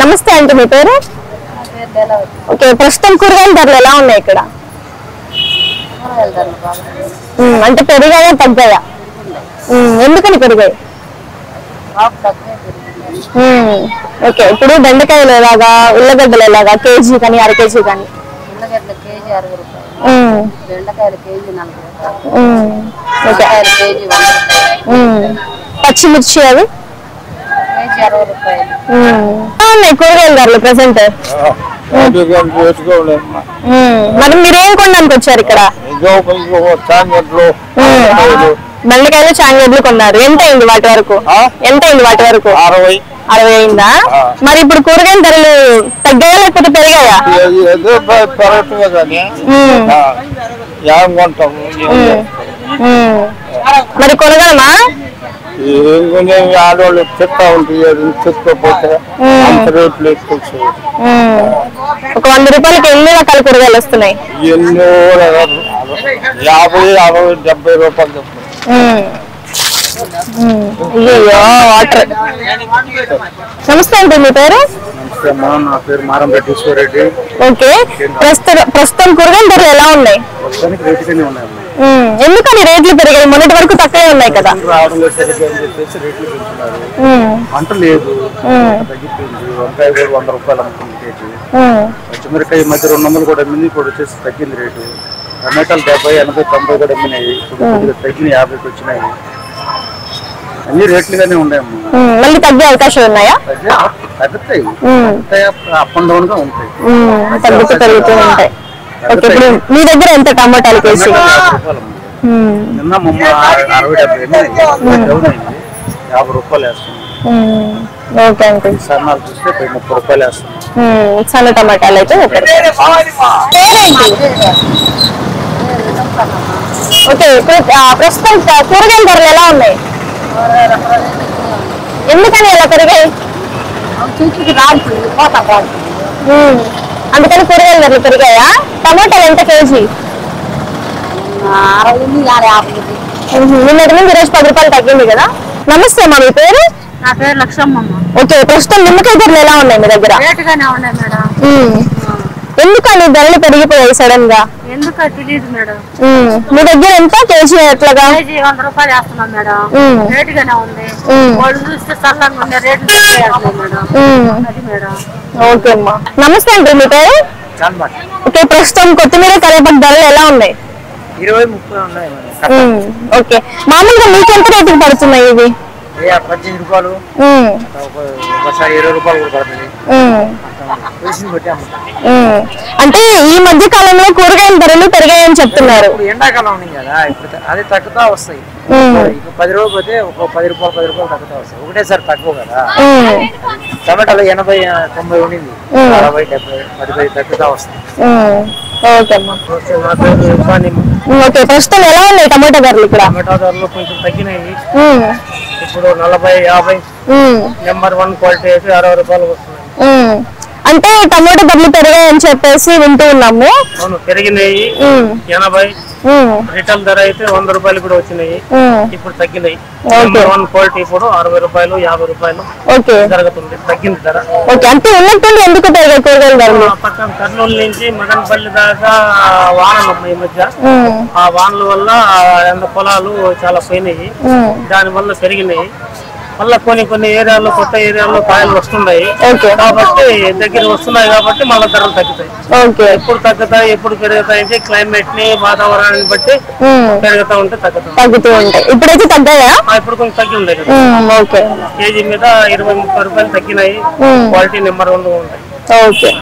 నమస్తే అండి, మీ పేరు? ఓకే, ప్రస్తుతం కూరగాయల ధరలు ఎలా ఉన్నాయి ఇక్కడ? అంటే పెరిగాయా తగ్గాయా? ఎందుకని పెరిగాయి? ఓకే, ఇప్పుడు బెండకాయలు ఎలాగా, ఉల్లగడ్డలు ఎలాగా, కేజీ కానీ అర కేజీ కానీ? ఉల్లగడ్డ కేజీ 60 రూపాయలు, బెండకాయలు కేజీ 40 రూపాయలు, కేజీ 100 రూపాయలు, పచ్చిమిర్చి అవి కేజీ 60 రూపాయలు ఉన్నాయి కూరగాయల ధరలు ప్రెసెంట్. మరి మీరేం కొనడానికి వచ్చారు ఇక్కడ? బెండకాయలు చాంగడ్లు కొన్నారు. ఎంత అయింది వాటి వరకు? 60 అయిందా? మరి ఇప్పుడు కూరగాయల ధరలు తగ్గాయా లేకపోతే పెరిగాయా? మరి కొనగలమా? ఆడవాళ్ళు చెప్తా ఉంటాయి, చెప్పుకోపోతే ఒక 100 రూపాయలకి ఎన్ని రకాల కూరగాయలు వస్తున్నాయి? ఎన్నో 50, 60, 70 రూపాయలు. అయ్యో వాటర్. నమస్తే అండి, మీ పేరు? నా పేరు మారంరెడ్డి ఈశ్వరరెడ్డి. ఓకే, ప్రస్తుతం కూరగాయల ధరలు ఎలా ఉన్నాయి? ఎందుకని రేట్లు పెరిగాయి? మొన్నటి వరకు తక్కువే ఉన్నాయి కదా. పంట లేదు, తగ్గిపోయింది. వంకాయ కూడా 100 రూపాయలు అమ్ముతుంది కేజీ. పచ్చిమిరకాయ ఈ మధ్య 200 కూడా అమ్మింది, ఇప్పుడు వచ్చేసి తగ్గింది రేటు. టమాటాలు 70, 80, 90 కూడా అమ్మినాయి, తగ్గిన 50కి వచ్చినాయి. అన్ని రేట్లుగానే ఉన్నాయమ్మా. మళ్ళీ తగ్గే అవకాశాలు ఉన్నాయా? తగ్గుతాయి, అప్ అండ్ డౌన్ గా ఉంటాయి, తగ్గుతూ పెరుగుతూ ఉంటాయి. ఓకే, ఇప్పుడు మీ దగ్గర ఎంత టమాటాలు కేజీ? నిన్న 60, 70 డౌన్ అయింది, 50 రూపాయలు వేస్తున్నాం. ఓకే అండి, సన్నాలు చూస్తే 30 రూపాయలు వేస్తున్నాం. సన్న టమాటాలు అయితే ఓకే. ప్రస్తుతం కూరగాయల ధరలు ఎలా ఉన్నాయి? ఎందుకని ఎలా పెరిగాయి? అందుకని కూరగాయల ధరలు పెరిగాయా? టమాటాలు ఎంత కేజీ? 60, 50. నిన్నటి నుంచి ఈరోజు 10 రూపాయలు తగ్గింది కదా. నమస్తే అమ్మా, మీ పేరు? నా పేరు లక్ష్మమ్మ. ఓకే, ప్రస్తుతం నిమ్మకాయ ధరలు ఎలా ఉన్నాయి మీ దగ్గర? రేటుగానే ఉన్నాయి మేడం. ఎందుకని ధరలు పెరిగిపోయాయి సడన్ గా? ఎందుకో తెలియదు మేడం. మీ దగ్గర ఎంత కేజీ? ఎట్లాగా? కేజీ 100 రూపాయలు వేస్తున్నాం మేడం. రేటుగానే ఉంది. వాళ్ళు చూస్తే చల్లంగా ఉండే రేట్లు మేడం. అది మేడం. ఓకే అమ్మా, నమస్తే అండి, మీ పేరు? ఓకే, ప్రస్తుతం కొత్తిమీర కరివేపాకు ధరలు ఎలా ఉన్నాయి? 20, 30 ఉన్నాయి. ఓకే, మామూలుగా మీకు ఎంత రేటుకి పడుతున్నాయి ఇవి? 18 రూపాయలు, ఒకసారి 20 రూపాయలు కూడా పడుతుంది. అంటే ఈ మధ్య కాలంలో కూరగాయల ధరలు పెరిగాయని చెప్తున్నారు. ఎండాకాలం ఉంది కదా, ఇప్పుడు అది తగ్గుతా వస్తాయి. ఇప్పుడు 10 రోజులు పోతే ఒక 10 రూపాయలు తగ్గుతా వస్తాయి. ఒకటేసారి తక్కువ కదా. టమాటాలు 80, 90 ఉండింది, 60, 70, 10 తగ్గుతా వస్తాయి. ఓకే, ప్రస్తుతం ఎలా ఉన్నాయి టమాటా ధరలు ఇక్కడ? టమాటా ధరలు కొంచెం తగ్గినాయి. ఇప్పుడు 40, 50. నెంబర్ 1 క్వాలిటీ అయితే 60 రూపాయలు వస్తున్నాయి. అంటే టమాటా ధరలు పెరిగాయని చెప్పేసి వింటూ ఉన్నాము. అవును, పెరిగినాయి. 80 రిటైల్ ధర అయితే 100 రూపాయలు కూడా వచ్చినాయి, ఇప్పుడు తగ్గినాయి. 1 క్వాలిటీ ఇప్పుడు 60 రూపాయలు, 50 రూపాయలు జరుగుతుంది, తగ్గింది ధర. ఓకే, అంటే ఉన్నట్టుండి ఎందుకు పెరిగాయి కూరగాయల ధరలు? పక్కన కర్నూలు నుంచి మదనపల్లి దాకా వానలు ఉన్నాయి ఈ మధ్య. ఆ వానల వల్ల పొలాలు చాలా పోయినాయి, దాని వల్ల పెరిగినాయి. మళ్ళీ కొన్ని ఏరియాల్లో, కొత్త ఏరియాల్లో కాయలు వస్తున్నాయి కాబట్టి, దగ్గర వస్తున్నాయి కాబట్టి మళ్ళీ ధరలు తగ్గుతాయి. ఎప్పుడు తగ్గుతాయి, ఎప్పుడు పెరుగుతాయి అంటే క్లైమేట్ ని, వాతావరణాన్ని బట్టి పెరుగుతూ ఉంటే తగ్గుతూ ఉంటాయి. ఇప్పుడైతే తగ్గాయా? ఇప్పుడు కొంచెం తగ్గి ఉన్నాయి కదా. కేజీ మీద 20, 30 రూపాయలు తగ్గినాయి. క్వాలిటీ నెంబర్ 1 ఉంటాయి.